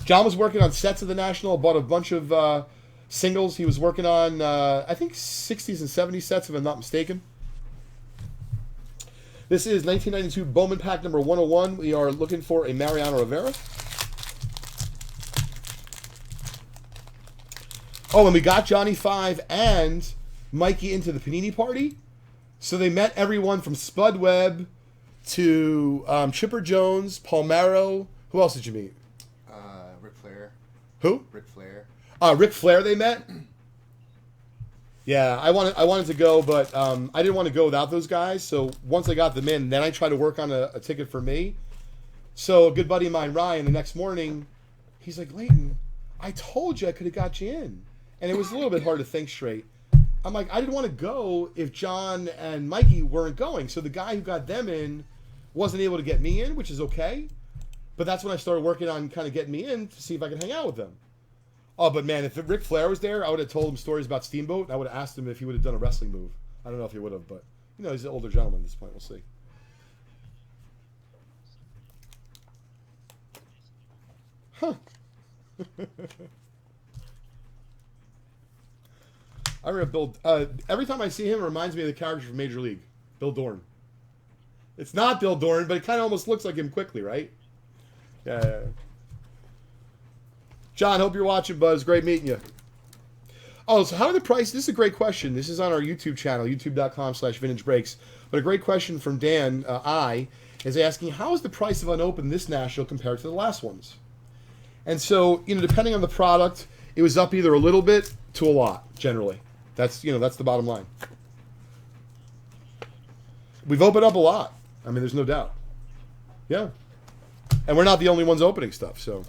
John was working on sets of the National. Bought a bunch of singles. He was working on, I think, 60s and 70s sets, if I'm not mistaken. This is 1992 Bowman pack number 101. We are looking for a Mariano Rivera. Oh, and we got Johnny Five and Mikey into the Panini party. So they met everyone from Spud Webb to Chipper Jones, Palmero. Who else did you meet? Ric Flair. Who? Ric Flair. Ric Flair they met? Yeah, I wanted to go, but I didn't want to go without those guys. So once I got them in, then I tried to work on a ticket for me. So a good buddy of mine, Ryan, the next morning, he's like, Leighton, I told you I could have got you in. And it was a little bit hard to think straight. I'm like, I didn't want to go if John and Mikey weren't going. So the guy who got them in wasn't able to get me in, which is okay. But that's when I started working on kind of getting me in to see if I could hang out with them. Oh, but man, if Ric Flair was there, I would have told him stories about Steamboat. And I would have asked him if he would have done a wrestling move. I don't know if he would have, but, you know, he's an older gentleman at this point. We'll see. Huh. I remember Bill. Every time I see him, it reminds me of the character from Major League, Bill Dorn. It's not Bill Dorn, but it kind of almost looks like him quickly, right? Yeah. John, hope you're watching, Buzz. Great meeting you. Oh, so how are the prices? This is a great question. This is on our YouTube channel, youtube.com/vintagebreaks. But a great question from Dan is asking, how is the price of unopened this National compared to the last ones? And so, you know, depending on the product, it was up either a little bit to a lot, generally. That's the bottom line. We've opened up a lot. I mean, there's no doubt. Yeah. And we're not the only ones opening stuff, so.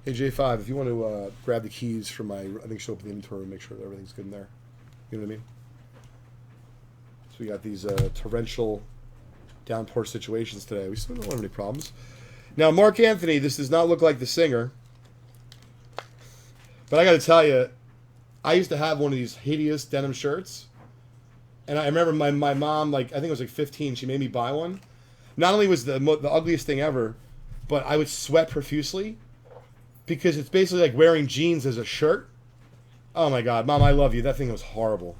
Hey, J5, if you want to grab the keys from my, I think she'll open the inventory and make sure that everything's good in there. You know what I mean? So we got these torrential downpour situations today. We still don't have any problems. Now, Mark Anthony, this does not look like the singer. But I got to tell you, I used to have one of these hideous denim shirts. And I remember my mom, like, I think it was like 15, she made me buy one. Not only was the ugliest thing ever, but I would sweat profusely. Because it's basically like wearing jeans as a shirt. Oh my God, Mom, I love you. That thing was horrible.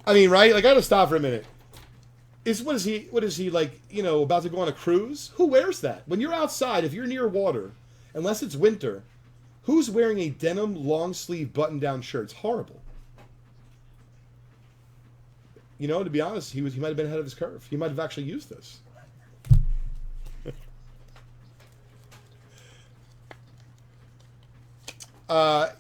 I mean, right? Like, I gotta stop for a minute. What is he like, you know, about to go on a cruise? Who wears that? When you're outside, if you're near water, unless it's winter, who's wearing a denim long sleeve button down shirt? It's horrible. You know, to be honest, he might have been ahead of his curve. He might have actually used this.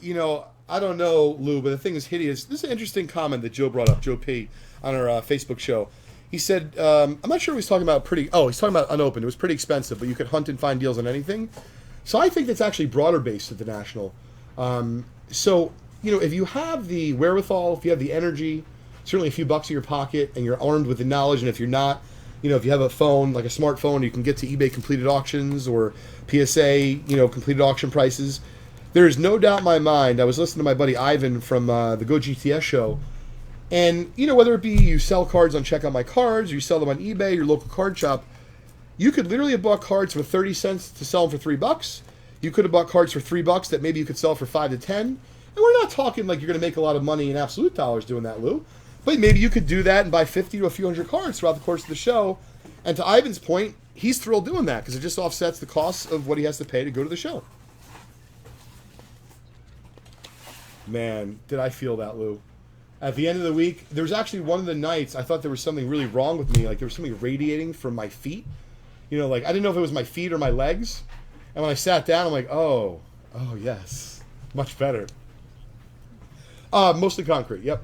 You know, I don't know, Lou, but the thing is hideous. This is an interesting comment that Joe brought up, Joe P, on our Facebook show. He said, I'm not sure what he's talking about he's talking about unopened. It was pretty expensive, but you could hunt and find deals on anything. So I think that's actually broader based at the National. So, you know, if you have the wherewithal, if you have the energy, certainly a few bucks in your pocket, and you're armed with the knowledge, and if you're not, you know, if you have a phone, like a smartphone, you can get to eBay completed auctions or PSA, you know, completed auction prices. There is no doubt in my mind. I was listening to my buddy Ivan from the Go GTS show, and you know, whether it be you sell cards on Check Out My Cards, or you sell them on eBay, your local card shop, you could literally have bought cards for 30 cents to sell them for $3. You could have bought cards for $3 that maybe you could sell for 5 to 10. And we're not talking like you're going to make a lot of money in absolute dollars doing that, Lou. But maybe you could do that and buy 50 to a few hundred cards throughout the course of the show. And to Ivan's point, he's thrilled doing that because it just offsets the costs of what he has to pay to go to the show. Man, did I feel that, Lou. At the end of the week, there was actually one of the nights I thought there was something really wrong with me. Like there was something radiating from my feet. You know, like I didn't know if it was my feet or my legs. And when I sat down, I'm like, oh yes. Much better. Mostly concrete, yep.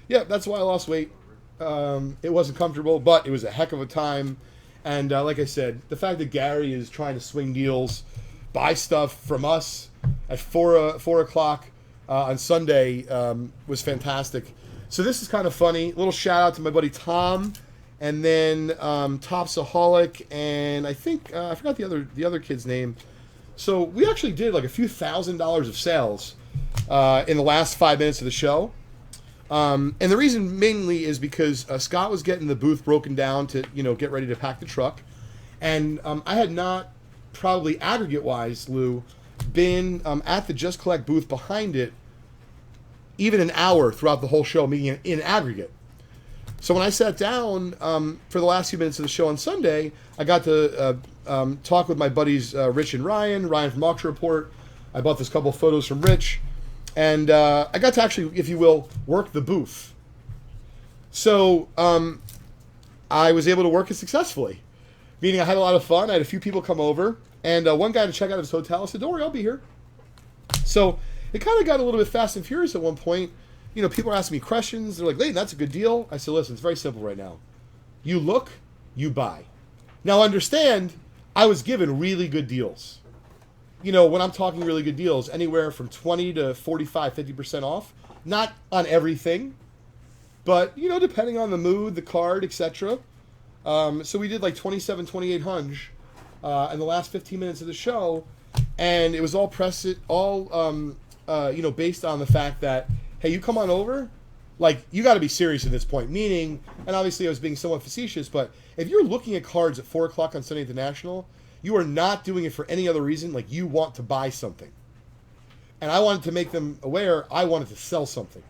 Yep, that's why I lost weight. It wasn't comfortable, but it was a heck of a time. And like I said, the fact that Gary is trying to swing deals, buy stuff from us at 4 o'clock on Sunday was fantastic. So this is kind of funny. A little shout out to my buddy Tom, and then Topsaholic, and I think I forgot the other kid's name. So we actually did like a few $1,000s of sales in the last 5 minutes of the show. And the reason mainly is because Scott was getting the booth broken down to, get ready to pack the truck. And I had not, probably aggregate-wise, Lou, been at the Just Collect booth behind it even an hour throughout the whole show, meaning in aggregate. So when I sat down for the last few minutes of the show on Sunday, I got to talk with my buddies Rich and Ryan from Auction Report. I bought this couple of photos from Rich. And I got to actually, if you will, work the booth. So I was able to work it successfully. Meaning I had a lot of fun. I had a few people come over. And one guy to check out his hotel said, "Don't worry, I'll be here." So it kind of got a little bit fast and furious at one point. People were asking me questions. They're like, "Layton, that's a good deal." I said, "Listen, it's very simple right now. You look, you buy." Now understand, I was given really good deals. When I'm talking really good deals, anywhere from 20 to 45, 50% off. Not on everything, but, depending on the mood, the card, etc. So we did like 27, 2800 in the last 15 minutes of the show, and it was all based on the fact that, hey, you come on over, like, you got to be serious at this point. Meaning, and obviously I was being somewhat facetious, but if you're looking at cards at 4 o'clock on Sunday at the National, you are not doing it for any other reason, like you want to buy something. And I wanted to make them aware I wanted to sell something.